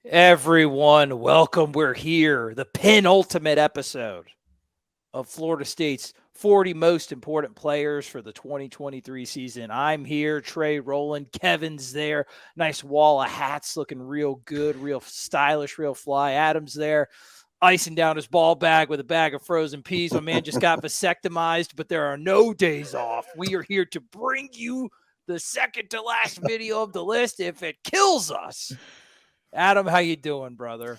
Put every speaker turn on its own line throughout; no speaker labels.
Everyone, welcome. We're here. The penultimate episode of Florida State's 40 most important players for the 2023 season. I'm here, Trey Rowland. Kevin's there. Nice wall of hats looking real good, real stylish, real fly. Adam's there, icing down his ball bag with a bag of frozen peas. My man just got vasectomized, but there are no days off. We are here to bring you the second to last video of the list if it kills us. Adam, how you doing, brother?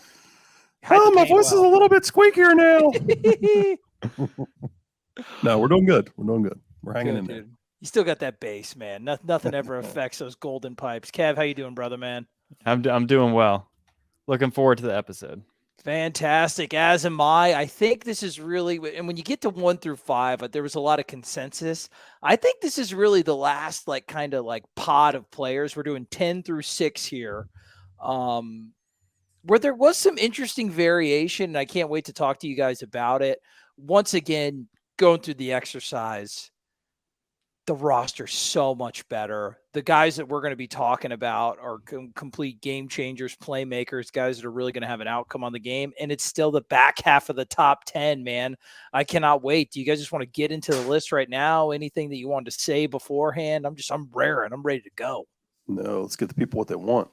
My voice is a little bit squeakier now. No, we're doing good. We're hanging in there.
Dude. You still got that bass, man. Nothing ever affects those golden pipes. Kev, how you doing, brother, man?
I'm doing well. Looking forward to the episode.
Fantastic. As am I. I think this is really, and when you get to 1 through 5, there was a lot of consensus. I think this is really the last, kind of pod of players. We're doing 10 through 6 here. Where there was some interesting variation, and I can't wait to talk to you guys about it. Once again, going through the exercise, the roster's so much better. The guys that we're going to be talking about are complete game changers, playmakers, guys that are really going to have an outcome on the game. And it's still the back half of the top 10, man. I cannot wait. Do you guys just want to get into the list right now? Anything that you wanted to say beforehand? I'm raring. I'm ready to go.
No, let's get the people what they want.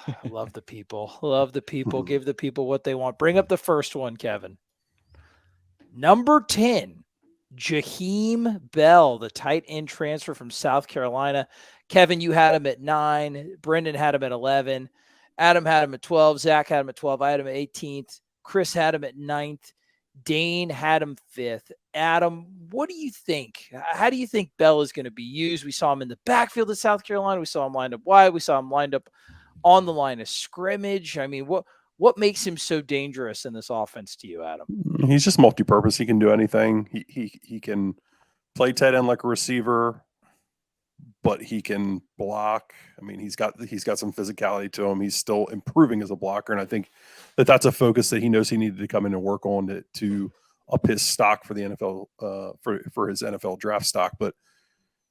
I love the people. Love the people. Give the people what they want. Bring up the first one, Kevin. Number 10, Jaheim Bell, the tight end transfer from South Carolina. Kevin, you had him at 9. Brendan had him at 11. Adam had him at 12. Zach had him at 12. I had him at 18th. Chris had him at 9th. Dane had him 5th. Adam, what do you think? How do you think Bell is going to be used? We saw him in the backfield of South Carolina. We saw him lined up wide. We saw him lined up on the line of scrimmage. I mean, what makes him so dangerous in this offense to you, Adam?
He's just multi-purpose. He can do anything. He can play tight end like a receiver, but he can block. I mean, he's got some physicality to him. He's still improving as a blocker, and I think that's a focus that he knows he needed to come in and work on to up his stock for the NFL for his NFL draft stock. But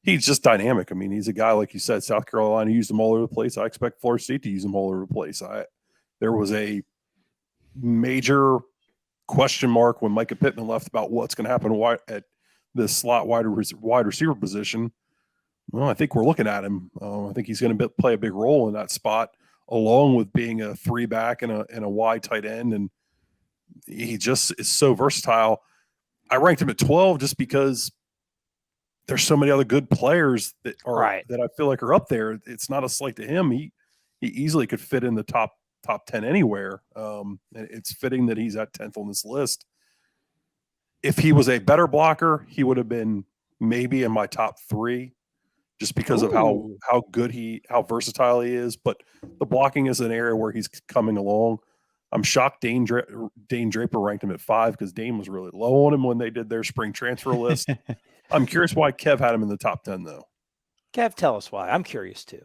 he's just dynamic. I mean, he's a guy, like you said, South Carolina used him all over the place. I expect Florida State to use him all over the place. There was a major question mark when Micah Pittman left about what's going to happen at the slot wide receiver position. Well, I think we're looking at him. I think he's going to play a big role in that spot, along with being a 3-back and a wide tight end. And he just is so versatile. I ranked him at 12 just because there's so many other good players that I feel like are up there. It's not a slight to him. He easily could fit in the top 10 anywhere. It's fitting that he's at 10th on this list. If he was a better blocker, he would have been maybe in my top 3 just because of how how versatile he is. But the blocking is an area where he's coming along. I'm shocked Dane Draper ranked him at 5 because Dane was really low on him when they did their spring transfer list. I'm curious why Kev had him in the top 10, though.
Kev, tell us why. I'm curious, too.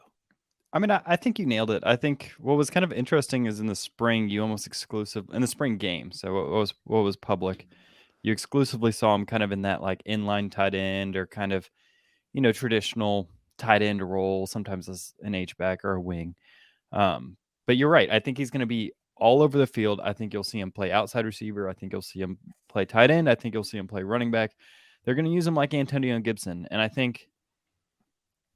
I mean, I think you nailed it. I think what was kind of interesting is in the spring, you almost in the spring game. So what was public, you exclusively saw him kind of in that inline tight end or kind of, traditional tight end role, sometimes as an H-back or a wing. But you're right. I think he's going to be all over the field. I think you'll see him play outside receiver. I think you'll see him play tight end. I think you'll see him play running back. They're going to use him like Antonio Gibson. And I think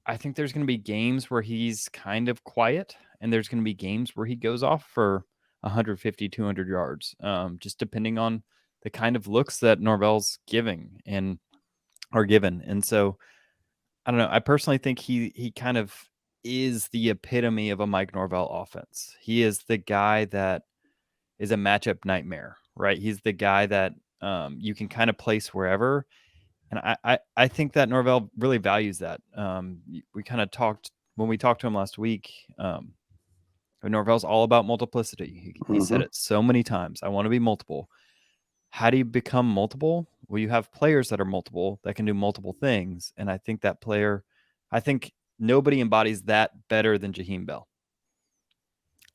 there's going to be games where he's kind of quiet, and there's going to be games where he goes off for 150, 200 yards, just depending on the kind of looks that Norvell's given. And so, I don't know. I personally think he kind of is the epitome of a Mike Norvell offense. He is the guy that is a matchup nightmare, right? He's the guy that you can kind of place wherever. And I think that Norvell really values that. We kind of talked when we talked to him last week. Norvell's all about multiplicity. He said it so many times. I want to be multiple. How do you become multiple? Well, you have players that are multiple that can do multiple things. And I think nobody embodies that better than Jaheim Bell.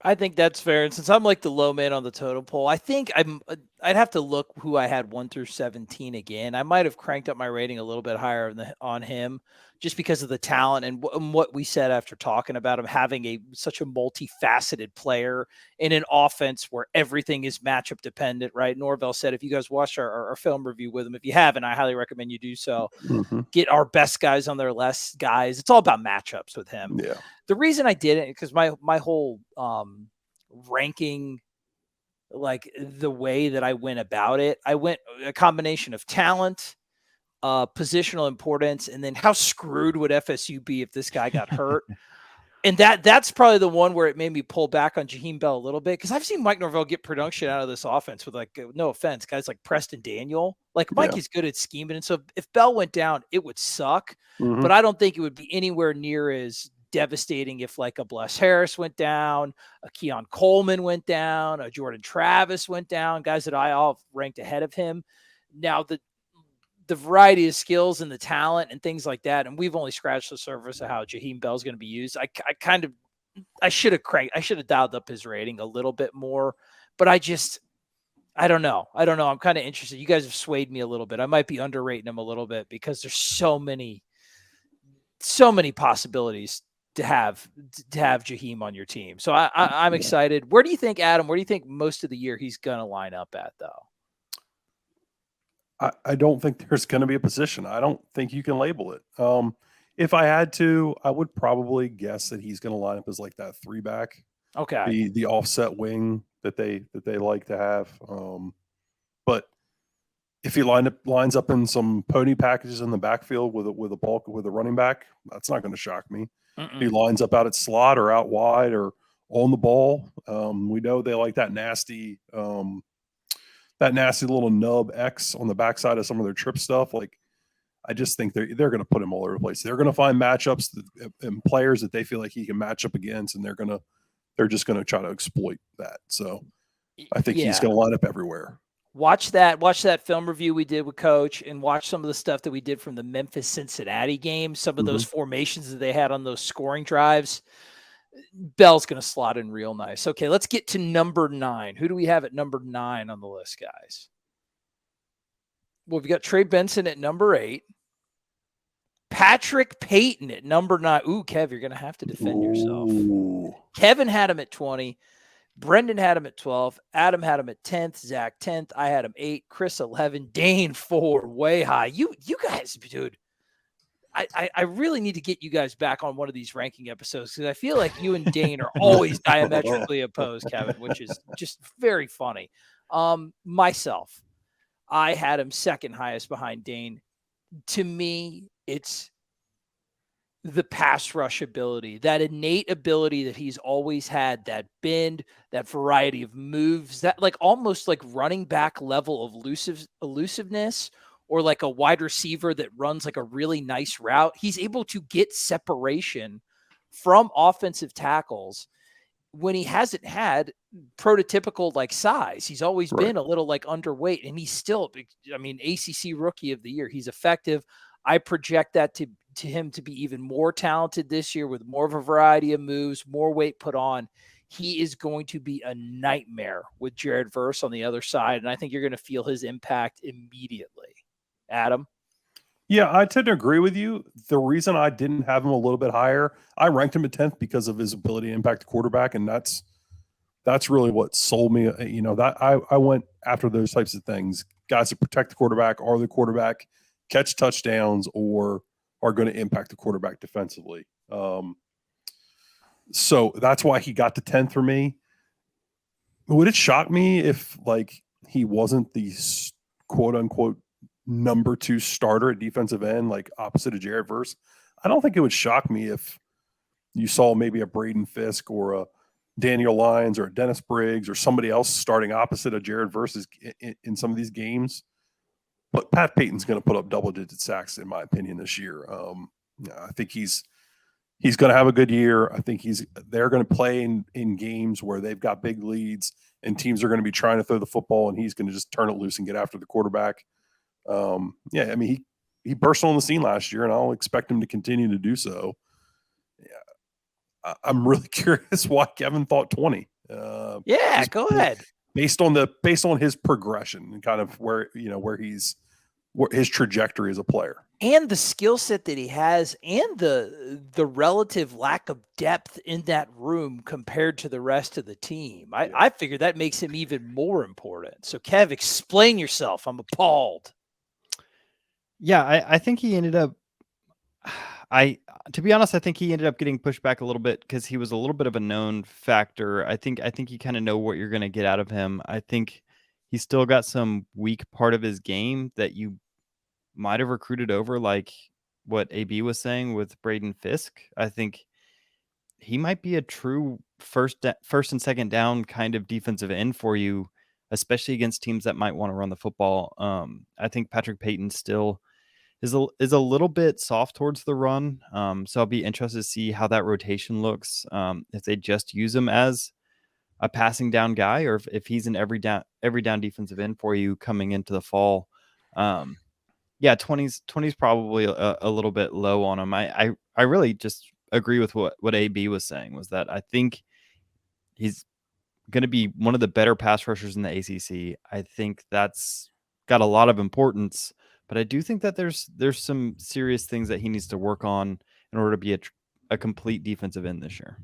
I think that's fair. And since I'm like the low man on the totem pole, I think I'd have to look who I had 1 through 17 again. I might have cranked up my rating a little bit higher on him just because of the talent and what we said after talking about him having such a multifaceted player in an offense where everything is matchup dependent, right? Norvell said, if you guys watched our film review with him, if you haven't, I highly recommend you do so.
Mm-hmm.
Get our best guys on their less guys. It's all about matchups with him.
Yeah.
The reason I did it, because my whole ranking, like the way that I went about it, I went a combination of talent, positional importance, and then how screwed would FSU be if this guy got hurt? And that's probably the one where it made me pull back on Jaheim Bell a little bit, because I've seen Mike Norvell get production out of this offense with, like, no offense, guys like Preston Daniel. Like, Mike is good at scheming, and so if Bell went down, it would suck.
Mm-hmm.
But I don't think it would be anywhere near as devastating if, like, a Bless Harris went down, a Keon Coleman went down, a Jordan Travis went down, guys that I all ranked ahead of him. Now, the variety of skills and the talent and things like that, and we've only scratched the surface of how Jaheim Bell is going to be used. I should have dialed up his rating a little bit more, but I don't know. I'm kind of interested. You guys have swayed me a little bit. I might be underrating him a little bit because there's so many possibilities to have Jaheim on your team. So I'm excited. Where do you think, Adam, where do you think most of the year he's going to line up at, though?
I don't think there's going to be a position. I don't think you can label it. If I had to, I would probably guess that he's going to line up as like that 3-back.
Okay.
The offset wing that they like to have. But if he lines up in some pony packages in the backfield with a running back, that's not going to shock me. If he lines up out at slot or out wide or on the ball, we know they like that nasty little nub X on the backside of some of their trip stuff. Like, I just think they're going to put him all over the place. They're going to find matchups and players that they feel like he can match up against, and they're just going to try to exploit that. So I think he's going to line up everywhere.
Watch that film review we did with Coach, and watch some of the stuff that we did from the Memphis-Cincinnati game, some of those formations that they had on those scoring drives. Bell's going to slot in real nice. Okay, let's get to number 9. Who do we have at number 9 on the list, guys? Well, we've got Trey Benson at number 8. Patrick Payton at number 9. Ooh, Kev, you're going to have to defend yourself. Kevin had him at 20. Brendan had him at 12. Adam had him at 10th. Zach 10th. I had him 8. Chris 11. Dane 4. Way high. You guys, dude. I really need to get you guys back on one of these ranking episodes, because I feel like you and Dane are always diametrically opposed, Kevin, which is just very funny. Myself, I had him second highest behind Dane. To me, it's the pass rush ability, that innate ability that he's always had, that bend, that variety of moves, that like almost like running back level of elusiveness, or like a wide receiver that runs like a really nice route. He's able to get separation from offensive tackles when he hasn't had prototypical like size. He's always been a little like underweight, and he's still, I mean, ACC Rookie of the Year. He's effective. I project that to him to be even more talented this year with more of a variety of moves, more weight put on. He is going to be a nightmare with Jared Verse on the other side, and I think you're going to feel his impact immediately. Adam?
Yeah, I tend to agree with you. The reason I didn't have him a little bit higher, I ranked him at 10th because of his ability to impact the quarterback, and that's really what sold me. You know, that I went after those types of things. Guys that protect the quarterback, are the quarterback, catch touchdowns, or are going to impact the quarterback defensively. So that's why he got to 10th for me. Would it shock me if like he wasn't the quote unquote number 2 starter at defensive end, like opposite of Jared Verse? I don't think it would shock me if you saw maybe a Braden Fisk or a Daniel Lyons or a Dennis Briggs or somebody else starting opposite of Jared Verse in some of these games. But Pat Payton's going to put up double-digit sacks, in my opinion, this year. I think he's going to have a good year. I think they're going to play in games where they've got big leads and teams are going to be trying to throw the football, and he's going to just turn it loose and get after the quarterback. I mean, he burst on the scene last year, and I'll expect him to continue to do so. Yeah, I'm really curious why Kevin thought 20.
Go ahead.
Based on his progression and kind of where his trajectory as a player.
and the skill set that he has and the relative lack of depth in that room compared to the rest of the team. I figure that makes him even more important. So Kev, explain yourself. I'm appalled.
Yeah, I think he ended up to be honest, I think he ended up getting pushed back a little bit because he was a little bit of a known factor. I think you kind of know what you're going to get out of him. I think he's still got some weak part of his game that you might have recruited over, like what AB was saying with Braden Fisk. I think he might be a true first and second down kind of defensive end for you, especially against teams that might want to run the football. I think Patrick Payton still is a little bit soft towards the run. So I'll be interested to see how that rotation looks. If they just use him as a passing down guy, or if he's an every down defensive end for you coming into the fall. Yeah, 20's probably a little bit low on him. I really just agree with what AB was saying, was that I think he's going to be one of the better pass rushers in the ACC. I think that's got a lot of importance, but I do think that there's some serious things that he needs to work on in order to be a complete defensive end this year.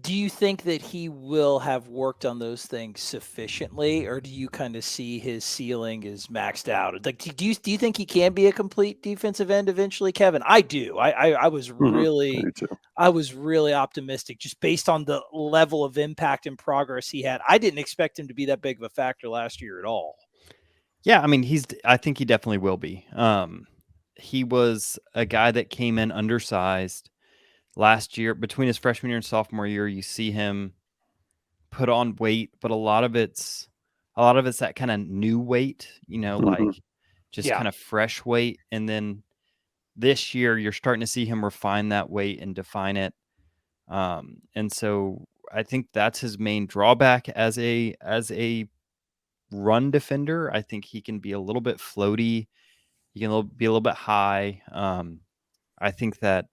Do you think that he will have worked on those things sufficiently, or do you kind of see his ceiling is maxed out? Like, do you think he can be a complete defensive end eventually, Kevin? I do. I was really, I was really optimistic just based on the level of impact and progress he had. I didn't expect him to be that big of a factor last year at all.
Yeah, I mean, I think he definitely will be. He was a guy that came in undersized last year. Between his freshman year and sophomore year, you see him put on weight, but a lot of it's that kind of new weight, like just kind of fresh weight. And then this year you're starting to see him refine that weight and define it. And so I think that's his main drawback as a run defender. I think he can be a little bit floaty. He can be a little bit high. I think that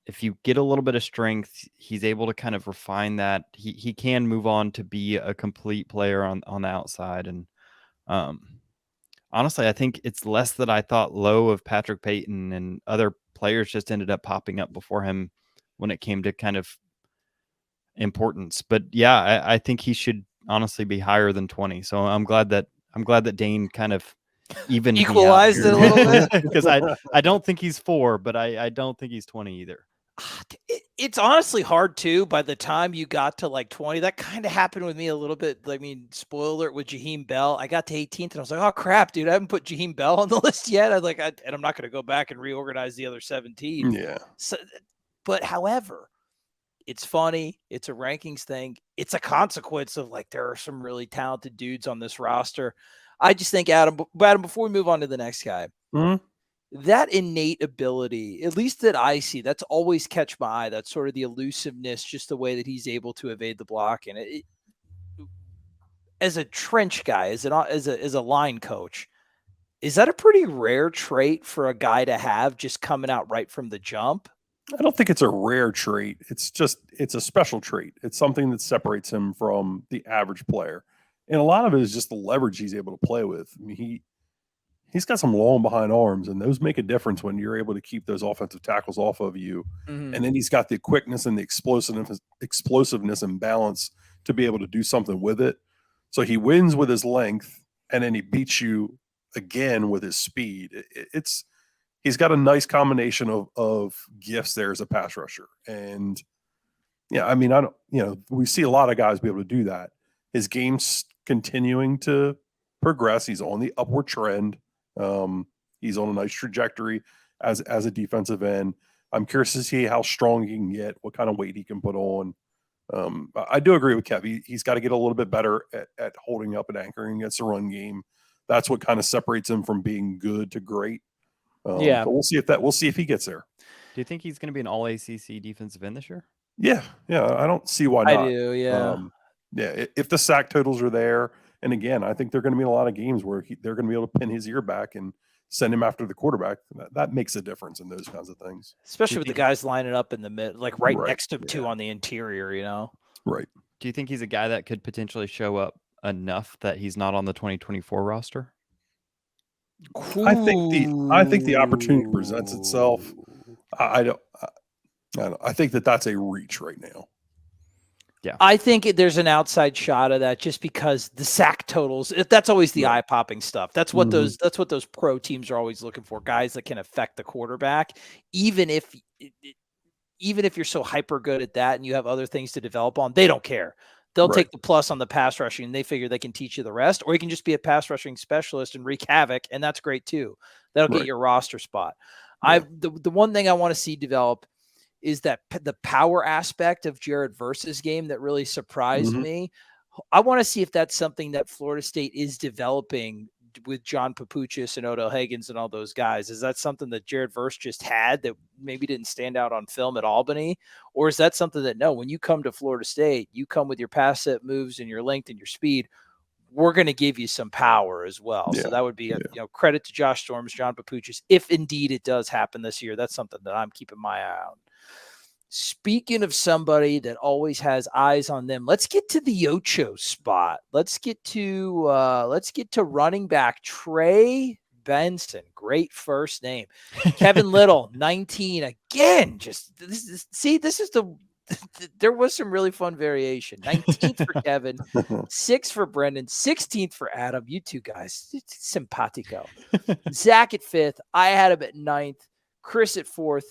if you get a little bit of strength, he's able to kind of refine that. He can move on to be a complete player on the outside. And honestly, I think it's less that I thought low of Patrick Payton, and other players just ended up popping up before him when it came to kind of importance. But yeah, I think he should honestly be higher than 20. So I'm glad that Dane kind of even
equalized it a little bit,
because I don't think he's 4, but I don't think he's 20 either.
It's honestly hard too. By the time you got to like 20, that kind of happened with me a little bit. I mean, spoiler alert with Jaheim Bell. I got to 18th and I was like, oh crap, dude, I haven't put Jaheim Bell on the list yet. I was like, and I'm not going to go back and reorganize the other 17.
Yeah.
So, but however, it's funny. It's a rankings thing. It's a consequence of like, there are some really talented dudes on this roster. I just think Adam, before we move on to the next guy, that innate ability, at least that I see, that's always catch my eye. That's sort of the elusiveness, just the way that he's able to evade the block. And as a trench guy, as a line coach, is that a pretty rare trait for a guy to have, just coming out right from the jump?
I don't think it's a rare trait. It's a special trait. It's something that separates him from the average player. And a lot of it is just the leverage he's able to play with. I mean, he's got some long behind arms, and those make a difference when you're able to keep those offensive tackles off of you. And then he's got the quickness and the explosiveness and balance to be able to do something with it. So he wins with his length, and then he beats you again with his speed. He's got a nice combination of gifts there as a pass rusher. And yeah, I mean, we see a lot of guys be able to do that. His game's continuing to progress. He's on the upward trend. He's on a nice trajectory as a defensive end. I'm curious to see how strong he can get, what kind of weight he can put on. I do agree with Kev. He's got to get a little bit better at holding up and anchoring against the run game. That's what kind of separates him from being good to great. But we'll see if he gets there.
Do you think he's going to be an all ACC defensive end this year?
Yeah. I don't see why not.
I do. Yeah.
If the sack totals are there, and again, I think they're going to be in a lot of games where they're going to be able to pin his ear back and send him after the quarterback. That makes a difference in those kinds of things.
Especially with the guys lining up in the mid, like right next to him too on the interior,
Right.
Do you think he's a guy that could potentially show up enough that he's not on the 2024 roster?
I think the opportunity presents itself. I don't. I think that's a reach right now.
Yeah.
I think there's an outside shot of that just because the sack totals, that's always the eye-popping stuff. That's what those pro teams are always looking for, guys that can affect the quarterback, even if you're so hyper good at that and you have other things to develop on, they don't care. They'll take the plus on the pass rushing and they figure they can teach you the rest, or you can just be a pass rushing specialist and wreak havoc, and that's great too. That'll get your roster spot. Yeah. The one thing I want to see develop is that the power aspect of Jared Verse's game that really surprised me. I want to see if that's something that Florida State is developing with John Papuchis and Odell Higgins and all those guys. Is that something that Jared Verse just had that maybe didn't stand out on film at Albany? Or is that something that, no, when you come to Florida State, you come with your pass set moves and your length and your speed, we're going to give you some power as well. Yeah. So that would be a credit to Josh Storms, John Papuchis. If indeed it does happen this year, that's something that I'm keeping my eye on. Speaking of somebody that always has eyes on them, let's get to the Ocho spot. Let's get to running back Trey Benson. Great first name. Kevin Little, 19 again. Just this is there was some really fun variation. 19th for Kevin, 6th for Brendan, 16th for Adam. You two guys, it's simpatico. Zach at 5th. I had him at 9th. Chris at 4th.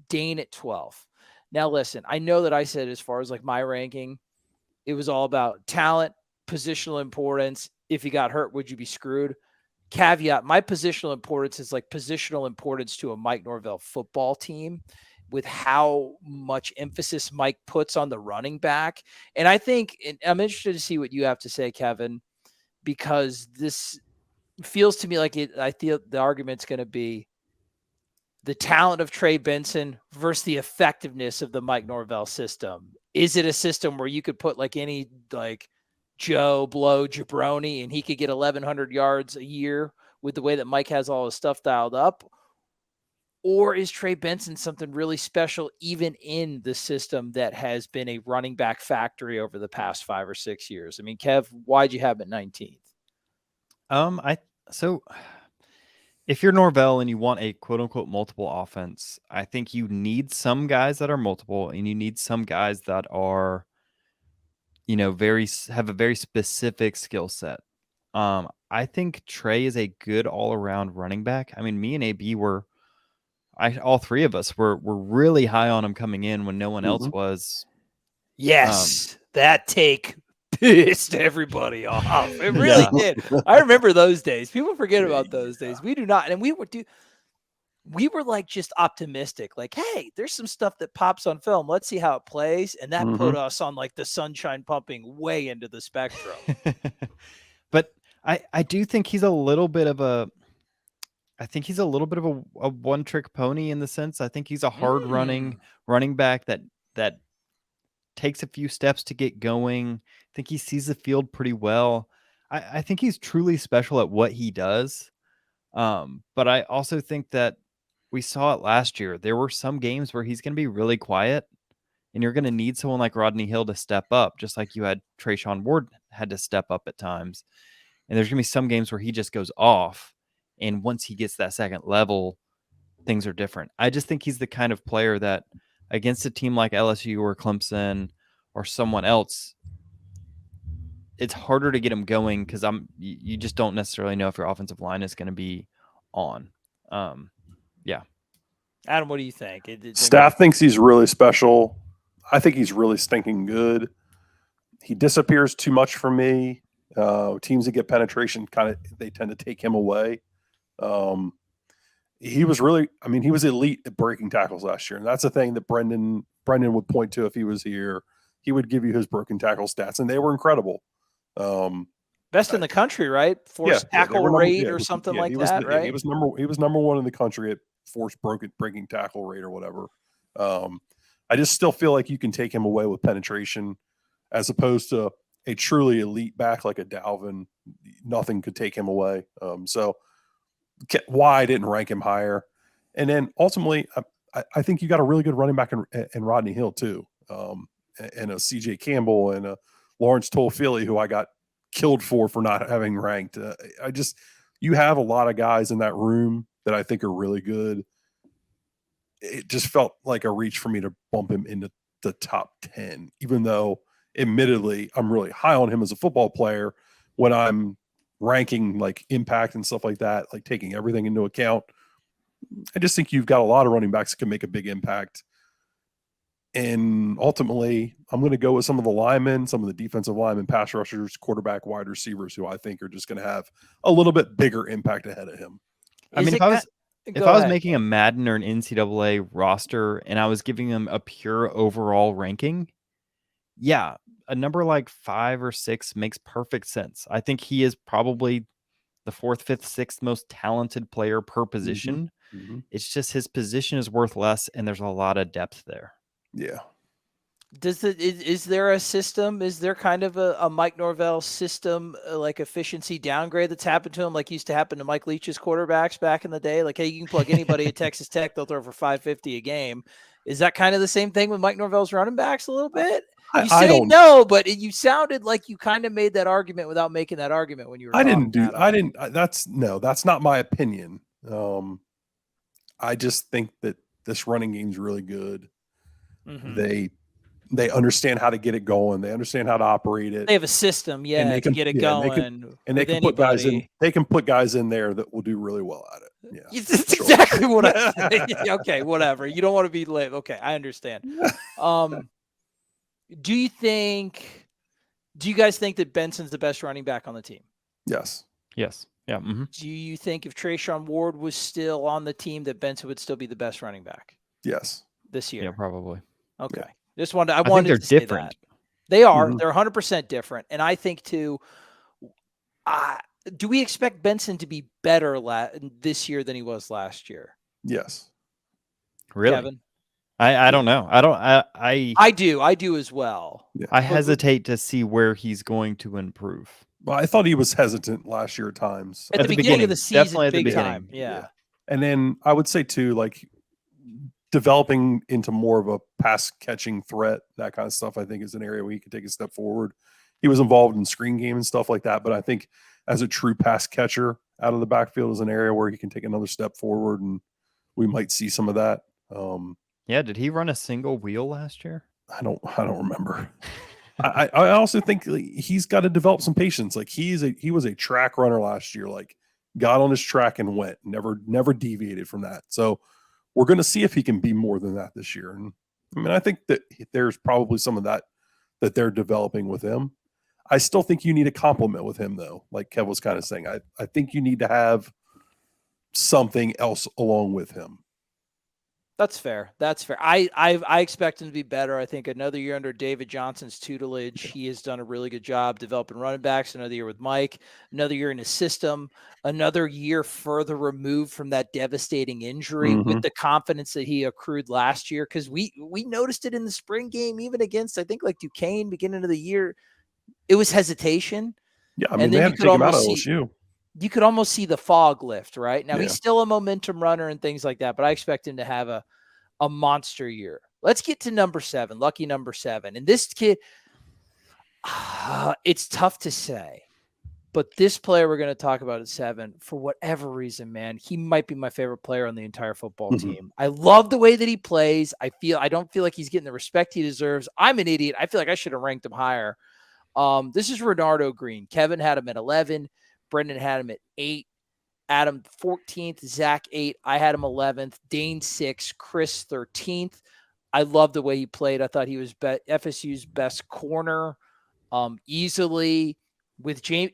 Dane at 12th. Now, listen, I know that I said as far as like my ranking, it was all about talent, positional importance. If you got hurt, would you be screwed? Caveat, my positional importance is like positional importance to a Mike Norvell football team with how much emphasis Mike puts on the running back. And I think, and I'm interested to see what you have to say, Kevin, because this feels to me like I feel the argument's going to be the talent of Trey Benson versus the effectiveness of the Mike Norvell system. Is it a system where you could put like any like Joe Blow Jabroni and he could get 1,100 yards a year with the way that Mike has all his stuff dialed up? Or is Trey Benson something really special even in the system that has been a running back factory over the past 5 or 6 years? I mean, Kev, why'd you have it 19th?
If you're Norvell and you want a quote-unquote multiple offense, I think you need some guys that are multiple, and you need some guys that are, have a very specific skill set. I think Trey is a good all-around running back. I mean, me and AB all three of us were really high on him coming in when no one else was.
Yes, that take pissed everybody off. It really did. I remember those days. People forget about those days. We do not. And we were like just optimistic. Like, hey, there's some stuff that pops on film. Let's see how it plays. And that put us on like the sunshine pumping way into the spectrum.
But I do think he's a little bit of a one-trick pony in the sense. I think he's a hard running back that takes a few steps to get going. I think he sees the field pretty well. I think he's truly special at what he does. But I also think that we saw it last year. There were some games where he's going to be really quiet, and you're going to need someone like Rodney Hill to step up, just like you had Trayshawn Ward had to step up at times. And there's going to be some games where he just goes off, and once he gets that second level, things are different. I just think he's the kind of player that against a team like LSU or Clemson or someone else, it's harder to get him going because you just don't necessarily know if your offensive line is going to be on.
Adam, what do you think?
Staff thinks he's really special. I think he's really stinking good. He disappears too much for me. Teams that get penetration they tend to take him away. He was elite at breaking tackles last year. And that's the thing that Brendan would point to if he was here. He would give you his broken tackle stats, and they were incredible.
Best in the country, right? Forced tackle rate or something like that, right?
He was number one in the country at forced breaking tackle rate or whatever. I just still feel like you can take him away with penetration as opposed to a truly elite back like a Dalvin. Nothing could take him away. So why I didn't rank him higher. And then ultimately, I think you got a really good running back in Rodney Hill too. And a CJ Campbell and a Lawrence Toafili, who I got killed for not having ranked. you have a lot of guys in that room that I think are really good. It just felt like a reach for me to bump him into the top 10, even though admittedly I'm really high on him as a football player when I'm ranking like impact and stuff like that, like taking everything into account. I just think you've got a lot of running backs that can make a big impact. And ultimately, I'm going to go with some of the linemen, some of the defensive linemen, pass rushers, quarterback, wide receivers, who I think are just going to have a little bit bigger impact ahead of him.
I mean, if
Go
I was
ahead.
making a Madden or an NCAA roster and I was giving them a pure overall ranking, yeah, a number like 5 or 6 makes perfect sense. I think he is probably the 4th, 5th, 6th most talented player per position.
Mm-hmm.
It's just his position is worth less, and there's a lot of depth there.
Yeah.
Is there a system? Is there kind of a Mike Norvell system, like efficiency downgrade that's happened to him, like used to happen to Mike Leach's quarterbacks back in the day? Like, hey, you can plug anybody at Texas Tech, they'll throw for 550 a game. Is that kind of the same thing with Mike Norvell's running backs a little bit?
I don't
know, but you sounded like you kind of made that argument without making that argument when you were.
That's not my opinion. I just think that this running game's really good.
Mm-hmm.
They understand how to get it going. They understand how to operate it.
They have a system, to get it going.
They can put guys in. They can put guys in there that will do really well at it. Yeah,
that's exactly what I say. Okay, whatever. You don't want to be late. Okay, I understand. Do you guys think that Benson's the best running back on the team?
Yes.
Yes. Yeah. Mm-hmm.
Do you think if Trayshawn Ward was still on the team that Benson would still be the best running back?
Yes.
This year?
Yeah, probably.
Okay.
Yeah.
I wanted
they're
to say
different.
That. They are.
Mm-hmm.
They're 100% different. And I think too, do we expect Benson to be better this year than he was last year?
Yes.
Really?
Kevin?
I don't know. I
do as well.
Yeah.
I hesitate to see where he's going to improve.
Well, I thought he was hesitant last year at times.
At the beginning of the season,
definitely at the beginning.
Time. Yeah.
And then I would say too, like developing into more of a pass catching threat, that kind of stuff, I think is an area where he could take a step forward. He was involved in screen game and stuff like that, but I think as a true pass catcher out of the backfield is an area where he can take another step forward, and we might see some of that.
Yeah, did he run a single wheel last year?
I don't remember. I also think he's got to develop some patience. Like he was a track runner last year, like got on his track and went, never deviated from that. So we're going to see if he can be more than that this year. And I mean, I think that there's probably some of that they're developing with him. I still think you need a compliment with him though. Like Kev was kind of saying, I think you need to have something else along with him.
That's fair. I expect him to be better. I think another year under David Johnson's tutelage, he has done a really good job developing running backs. Another year with Mike, another year in his system, another year further removed from that devastating injury with the confidence that he accrued last year. Because we noticed it in the spring game, even against, I think, like Duquesne, beginning of the year, it was hesitation.
Yeah, I mean, they had to take him out of LSU.
You could almost see the fog lift, right? Now, he's still a momentum runner and things like that, but I expect him to have a monster year. Let's get to number 7, lucky number 7. And this kid, it's tough to say, but this player we're going to talk about at 7, for whatever reason, man, he might be my favorite player on the entire football team. I love the way that he plays. I don't feel like he's getting the respect he deserves. I'm an idiot. I feel like I should have ranked him higher. This is Renardo Green. Kevin had him at 11. Brendan had him at 8, Adam 14th, Zach 8. I had him 11th, Dane 6, Chris 13th. I love the way he played. I thought he was FSU's best corner, easily.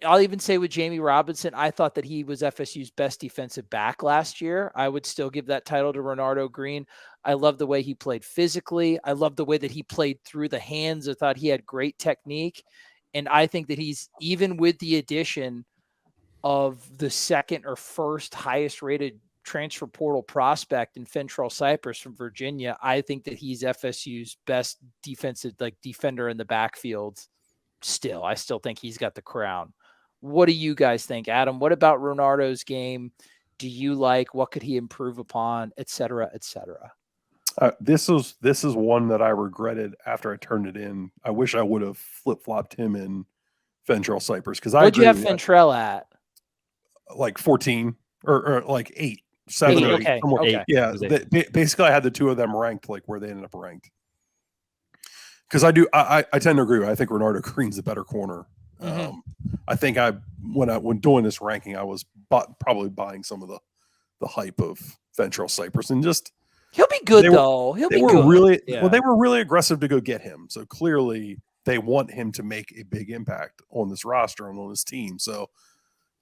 I'll even say with Jamie Robinson, I thought that he was FSU's best defensive back last year. I would still give that title to Renardo Green. I love the way he played physically. I love the way that he played through the hands. I thought he had great technique. And I think that he's, even with the addition of the second or first highest rated transfer portal prospect in Fentrell Cypress from Virginia, I think that he's FSU's best defender in the backfield. I still think he's got the crown. What do you guys think? Adam, what about Renardo's game? Do you like? What could he improve upon, et cetera, et cetera?
This is one that I regretted after I turned it in. I wish I would have flip-flopped him in Fentrell Cypress, because
What'd you have Fentrell at?
like 14 or like 8, 7 or 8.
Okay.
somewhere.
Okay.
Yeah,
It was 8.
basically I had the two of them ranked like where they ended up ranked. Because I tend to agree. I think Renardo Green's the better corner.
Mhm.
I think when doing this ranking, I was probably buying some of the hype of Ventrell Cypress, and just
He'll be good
they were-
though. He'll
they
be
were
good.
really
Yeah.
well. They were really aggressive to go get him. So clearly they want him to make a big impact on this roster and on this team. So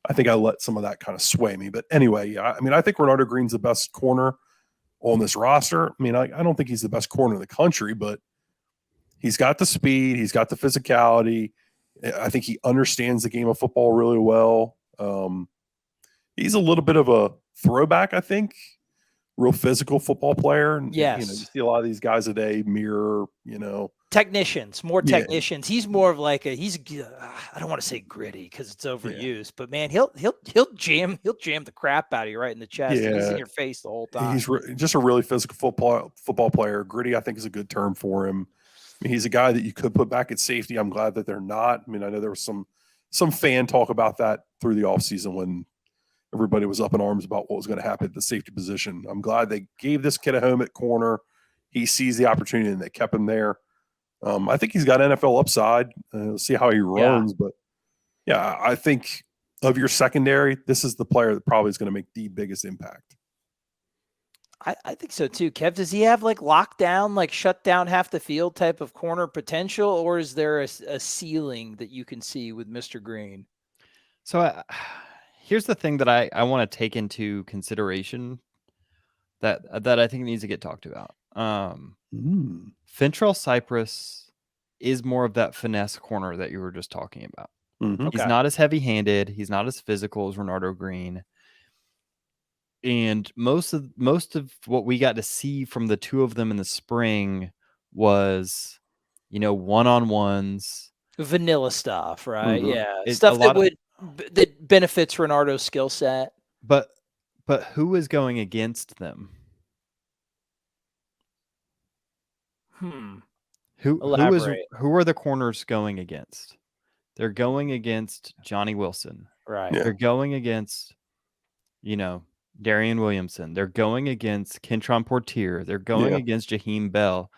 I think I let some of that kind of sway me. But anyway, yeah, I mean, I think Renardo Green's the best corner on this roster. I mean, I don't think he's the best corner in the country, but he's got the speed, he's got the physicality. I think he understands the game of football really well. He's a little bit of a throwback, I think. Real physical football player. And,
Yes.
you see a lot of these guys today mirror,
Technicians, more
Yeah.
technicians. He's more of like I don't want to say gritty because it's overused, but man, he'll jam the crap out of you right in the chest. And he's in
Yeah.
your face the whole time.
He's just a really physical football player. Gritty, I think, is a good term for him. I mean, he's a guy that you could put back at safety. I'm glad that they're not. I mean, I know there was some fan talk about that through the offseason when everybody was up in arms about what was going to happen at the safety position. I'm glad they gave this kid a home at corner. He sees the opportunity and they kept him there. I think he's got NFL upside. We'll see how he runs. But, yeah, I think of your secondary, this is the player that probably is going to make the biggest impact.
I think so too. Kev, does he have like lockdown, like shut down half the field type of corner potential, or is there a ceiling that you can see with Mr. Green?
So here's the thing that I want to take into consideration that I think needs to get talked about. Ventrell Cypress is more of that finesse corner that you were just talking about.
Mm-hmm.
He's not as heavy-handed. He's not as physical as Renardo Green. And most of what we got to see from the two of them in the spring was, one-on-ones,
vanilla stuff, right?
Mhm.
Yeah, stuff that benefits Renardo's skill set.
But who is going against them? Who are the corners going against? They're going against Johnny Wilson.
Right.
Yeah.
They're going against, Darian Williamson. They're going against Kentron Portier. They're going against Jaheim Bell.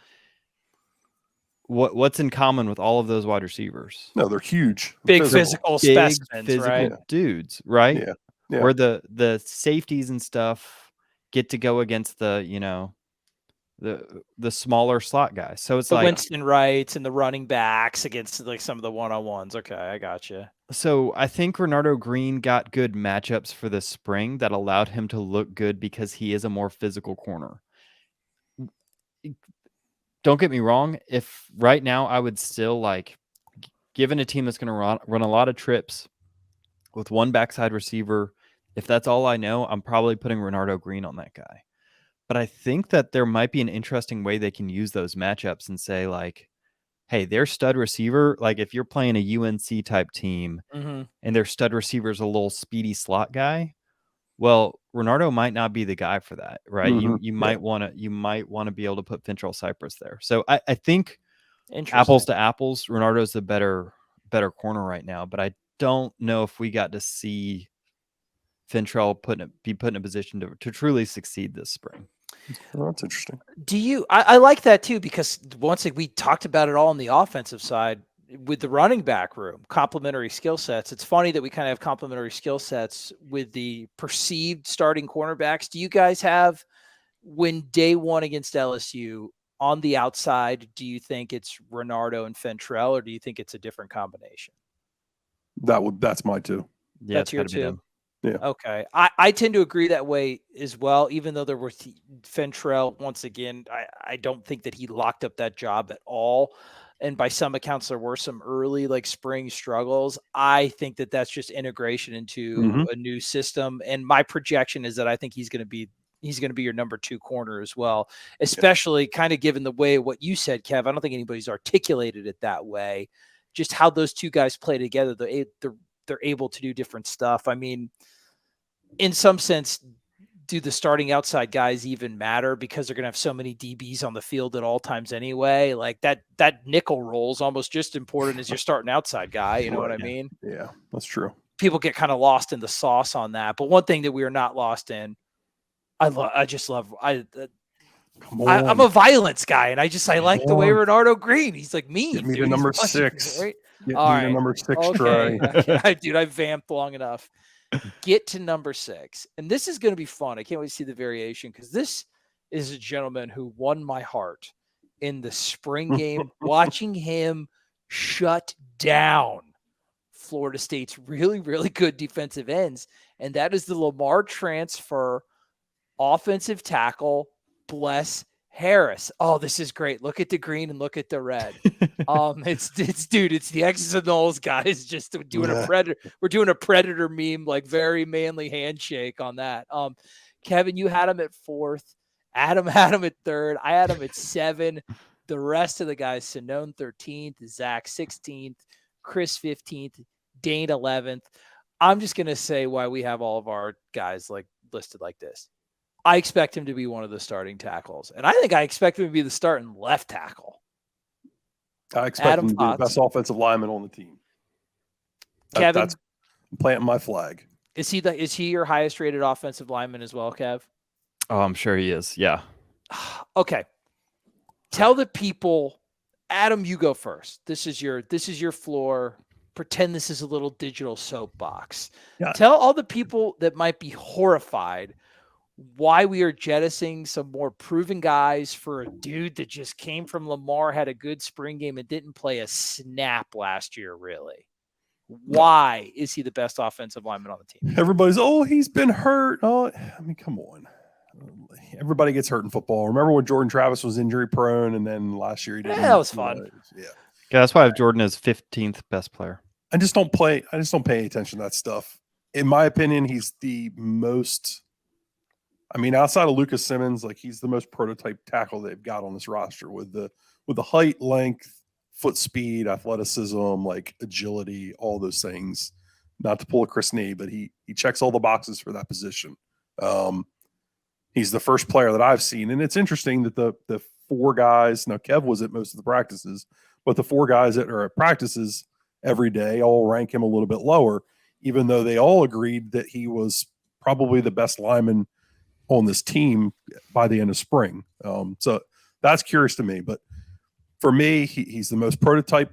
What's in common with all of those wide receivers?
No, they're huge.
Big physical specimens, right?
Dudes, right?
Yeah.
Where the safeties and stuff get to go against the smaller slot guys. So it's
the
like
Winston Wrights and the running backs against like some of the one-on-ones. Okay, I got you.
So I think Renardo Green got good matchups for this spring that allowed him to look good because he is a more physical corner. Don't get me wrong. If right now I would still given a team that's going to run a lot of trips with one backside receiver, if that's all I know, I'm probably putting Renardo Green on that guy. But I think that there might be an interesting way they can use those matchups and say hey, their stud receiver, if you're playing a UNC type team and their stud receiver is a little speedy slot guy, well, Renardo might not be the guy for that, right?
Mm-hmm.
You might want to be able to put Ventrell Cypress there. So I think
Interesting.
apples to apples, Renardo's the better corner right now, but I don't know if we got to see Ventrell be put in a position to truly succeed this spring.
Well, that's interesting.
I like that too, because once we talked about it all on the offensive side with the running back room, complementary skill sets. It's funny that we kind of have complementary skill sets with the perceived starting cornerbacks. Do you guys have, when day one against LSU on the outside, do you think it's Renardo and Ventrell, or do you think it's a different combination?
That's my two.
Yeah,
that's your two.
Yeah.
Okay. I tend to agree that way as well, even though there was Ventrell. Once again, I don't think that he locked up that job at all. And by some accounts, there were some early spring struggles. I think that that's just integration into a new system. And my projection is that I think he's going to be your number 2 corner as well, especially kind of given the way what you said, Kev. I don't think anybody's articulated it that way. Just how those two guys play together. They're able to do different stuff. I mean, in some sense, do the starting outside guys even matter because they're going to have so many DBs on the field at all times anyway? Like that nickel role is almost just important as your starting outside guy. You know what I mean?
Yeah, that's true.
people get kind of lost in the sauce on that. But one thing that we are not lost in, I'm a violence guy, and I like the way Renardo Green. He's like mean.
Get me
dude.
to number
He's funny,
6.
right?
Get
All
me
right.
to number 6,
Okay.
Trey.
Okay. Dude, I vamped long enough. Get to number 6. And this is going to be fun. I can't wait to see the variation because this is a gentleman who won my heart in the spring game, watching him shut down Florida State's really, really good defensive ends. And that is the Lamar transfer offensive tackle, Bless Harris. Oh, this is great. Look at the green and look at the red. It's the X's and O's guys just doing a predator. We're doing a predator meme, like very manly handshake on that. Kevin, you had him at 4th. Adam had him at 3rd. I had him at 7. The rest of the guys, Sinone 13th, Zach 16th, Chris 15th, Dane 11th. I'm just gonna say why we have all of our guys like listed like this. I expect him to be one of the starting tackles. And I think I expect him to be the starting left tackle.
I expect him to be the best offensive lineman on the team.
Kevin,
that's planting my flag.
Is he your highest rated offensive lineman as well, Kev?
Oh, I'm sure he is. Yeah.
Okay. Tell the people, Adam, you go first. This is your floor. Pretend this is a little digital soapbox. Yeah. Tell all the people that might be horrified why we are jettisoning some more proven guys for a dude that just came from Lamar, had a good spring game, and didn't play a snap last year, really. Why is he the best offensive lineman on the team?
Everybody's, he's been hurt. I mean, come on. Everybody gets hurt in football. Remember when Jordan Travis was injury prone, and then last year he didn't?
Yeah, that was fun.
Yeah,
that's why I have Jordan as 15th best player.
I just don't pay attention to that stuff. In my opinion, he's the most. I mean, outside of Lucas Simmons, like he's the most prototype tackle they've got on this roster with the height, length, foot speed, athleticism, like agility, all those things. Not to pull a Chris Nee, but he checks all the boxes for that position. He's the first player that I've seen, and it's interesting that the 4 guys. Now Kev was at most of the practices, but the 4 guys that are at practices every day all rank him a little bit lower, even though they all agreed that he was probably the best lineman on this team by the end of spring. So that's curious to me. But for me, he's the most prototype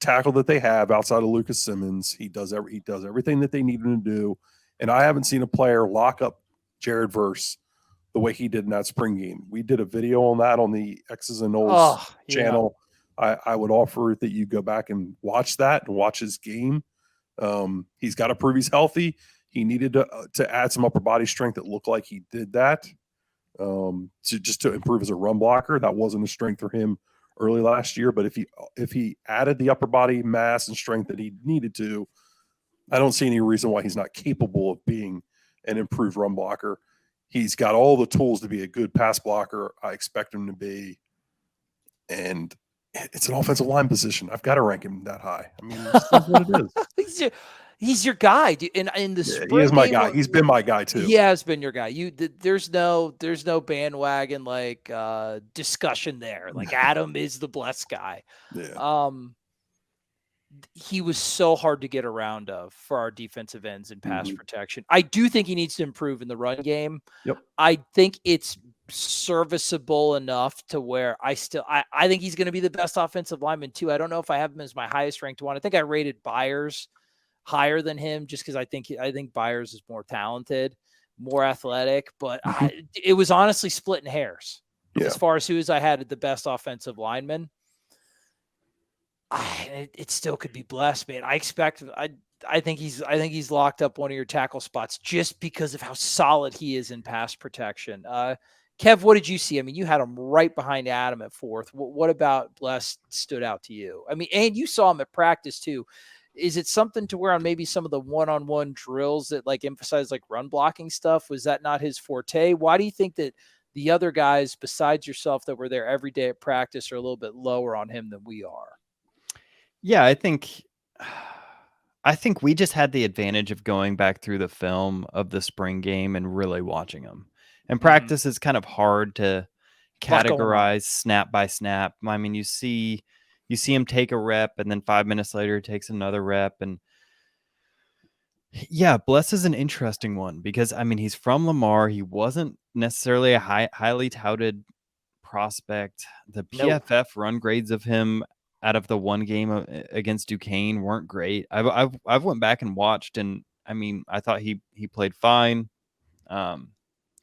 tackle that they have outside of Lucas Simmons. He does everything that they need him to do. And I haven't seen a player lock up Jared Verse the way he did in that spring game. We did a video on that on the X's and O's channel. I would offer that you go back and watch that and watch his game. He's got to prove he's healthy. He needed to add some upper body strength. It looked like he did that to improve as a run blocker. That wasn't a strength for him early last year, but if he added the upper body mass and strength that he needed to, I don't see any reason why he's not capable of being an improved run blocker. He's got all the tools to be a good pass blocker. I expect him to be, and it's an offensive line position. I've got to rank him that high. I mean, that's what it is.
He's your guy, dude. In the spring,
he is my guy. He's been my guy too.
He has been your guy. There's no bandwagon like discussion there. Like Adam is the blessed guy.
Yeah.
He was so hard to get around for our defensive ends and pass protection. I do think he needs to improve in the run game.
Yep.
I think it's serviceable enough to where I think he's going to be the best offensive lineman too. I don't know if I have him as my highest ranked one. I think I rated Byers higher than him just because I think Byers is more talented, more athletic, but it was honestly splitting hairs as far as who I had the best offensive lineman. It still could be blessed, man. I think he's locked up one of your tackle spots just because of how solid he is in pass protection. Kev, what did you see? I mean, you had him right behind Adam at 4th. What about Bless stood out to you? I mean, and you saw him at practice too. Is it something to where on maybe some of the one-on-one drills that like emphasize like run blocking stuff? Was that not his forte? Why do you think that the other guys besides yourself that were there every day at practice are a little bit lower on him than we are?
Yeah, I think we just had the advantage of going back through the film of the spring game and really watching them. And practice is kind of hard to categorize snap by snap. I mean, you see him take a rep and then 5 minutes later he takes another rep, and Yeah, Bless is an interesting one because I mean he's from Lamar. He wasn't necessarily a highly touted prospect. The
No.
PFF run grades of him out of the one game against Duquesne weren't great. I've went back and watched, and I mean I thought he played fine.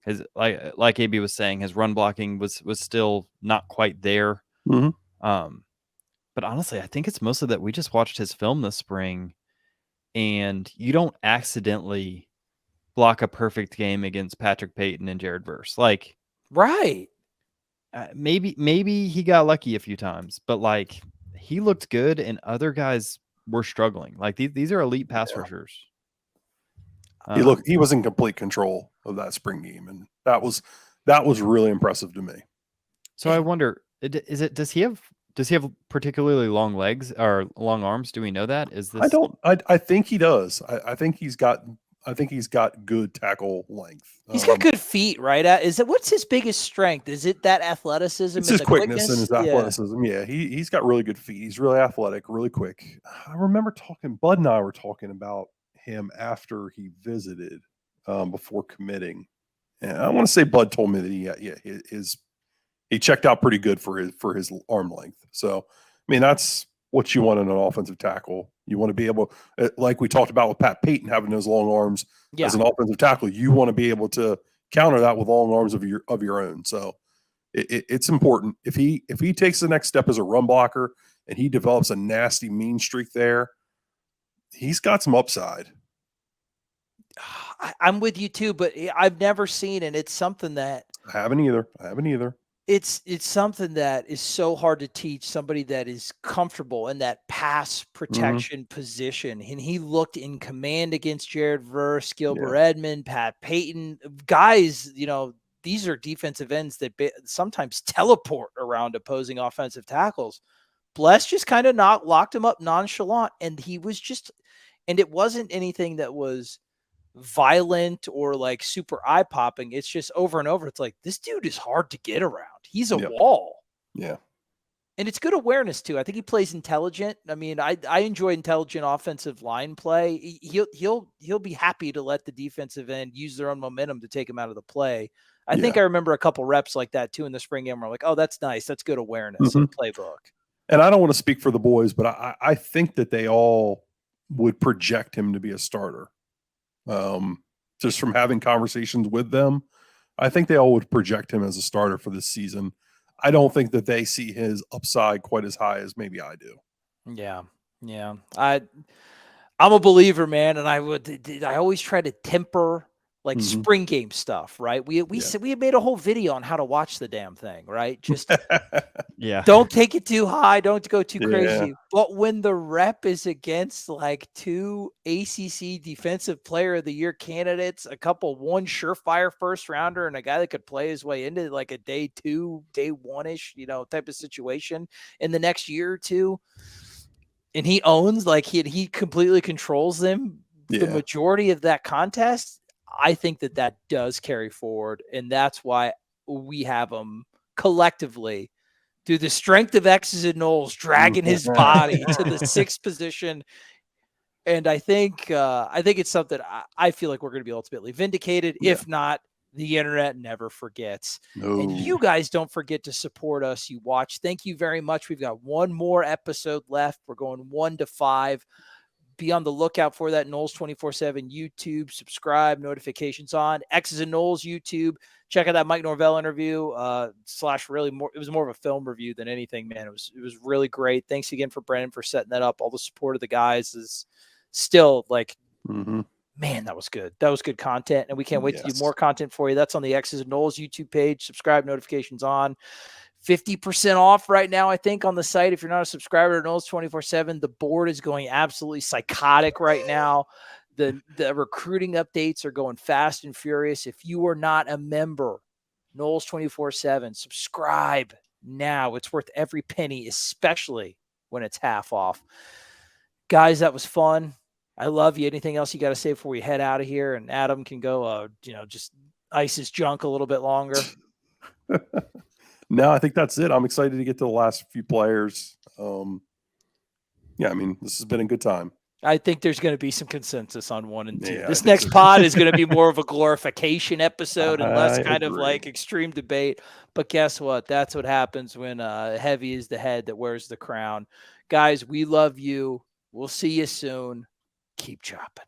His like AB was saying, his run blocking was still not quite there.
Mhm.
But honestly, I think it's mostly that we just watched his film this spring, and you don't accidentally block a perfect game against Patrick Payton and Jared Verse. Like,
Right.
maybe he got lucky a few times, but like he looked good, and other guys were struggling. Like these are elite pass rushers.
He was in complete control of that spring game, and that was really impressive to me.
So I wonder, does he have particularly long legs or long arms? Do we know that? Is this?
I think he does. I think he's got good tackle length.
He's got good feet, right? What's his biggest strength? Is it that athleticism?
It's
and
his
the
quickness and his athleticism. Yeah, he's got really good feet. He's really athletic, really quick. I remember Bud and I were talking about him after he visited before committing, and I want to say Bud told me that he checked out pretty good for his arm length. So I mean that's what you want in an offensive tackle. You want to be able, like we talked about with Pat Payton having those long arms as an offensive tackle. You want to be able to counter that with long arms of your own. So it's important. If he takes the next step as a run blocker and he develops a nasty mean streak there, he's got some upside.
I'm with you too, but I've never seen, and it's something that
I haven't either.
It's something that is so hard to teach somebody that is comfortable in that pass protection position. And he looked in command against Jared Verse, Gilbert Edmond, Pat Payton, guys, these are defensive ends that sometimes teleport around opposing offensive tackles. Bless just kind of locked him up nonchalant. And it wasn't anything that was violent or like super eye popping. It's just over and over. It's like, this dude is hard to get around. He's a wall.
Yeah.
And it's good awareness too. I think he plays intelligent. I mean, I enjoy intelligent offensive line play. He'll be happy to let the defensive end use their own momentum to take him out of the play. I think I remember a couple reps like that too in the spring game where I'm like, oh, that's nice. That's good awareness and playbook.
And I don't want to speak for the boys, but I think that they all would project him to be a starter. Just from having conversations with them, I think they all would project him as a starter for this season. I don't think that they see his upside quite as high as maybe I do.
Yeah. I'm a believer, man, and I always try to temper like spring game stuff, right? We had made a whole video on how to watch the damn thing, right? Just don't take it too high, don't go too crazy. But when the rep is against like two ACC Defensive Player of the Year candidates, one surefire first rounder, and a guy that could play his way into like a day 2, day 1-ish, type of situation in the next year or two, and he owns he completely controls them the majority of that contest. I think that does carry forward, and that's why we have him collectively through the strength of X's and O's dragging his body to the 6th position. And I think it's something I feel like we're going to be ultimately vindicated. If not, the internet never forgets. No. And you guys don't forget to support us. You watch. Thank you very much. We've got one more episode left. We're going 1 to 5. Be on the lookout for that. Noles 24/7 YouTube. Subscribe. Notifications on. X's and Noles YouTube. Check out that Mike Norvell interview. Really more. It was more of a film review than anything, man. It was really great. Thanks again for Brennan for setting that up. All the support of the guys is still like, man, that was good. That was good content, and we can't wait to do more content for you. That's on the X's and Noles YouTube page. Subscribe. Notifications on. 50% off right now, I think, on the site. If you're not a subscriber to Noles 24/7, the board is going absolutely psychotic right now. The recruiting updates are going fast and furious. If you are not a member, Noles 24/7, subscribe now. It's worth every penny, especially when it's half off. Guys, that was fun. I love you. Anything else you got to say before we head out of here? And Adam can go, just ice his junk a little bit longer.
No, I think that's it. I'm excited to get to the last few players. I mean, this has been a good time.
I think there's going to be some consensus on 1 and 2.
Yeah, I
This
think
next
so too.
pod is going to be more of a glorification episode and less
I
kind of
agree.
like extreme debate. But guess what? That's what happens when heavy is the head that wears the crown. Guys, we love you. We'll see you soon. Keep chopping.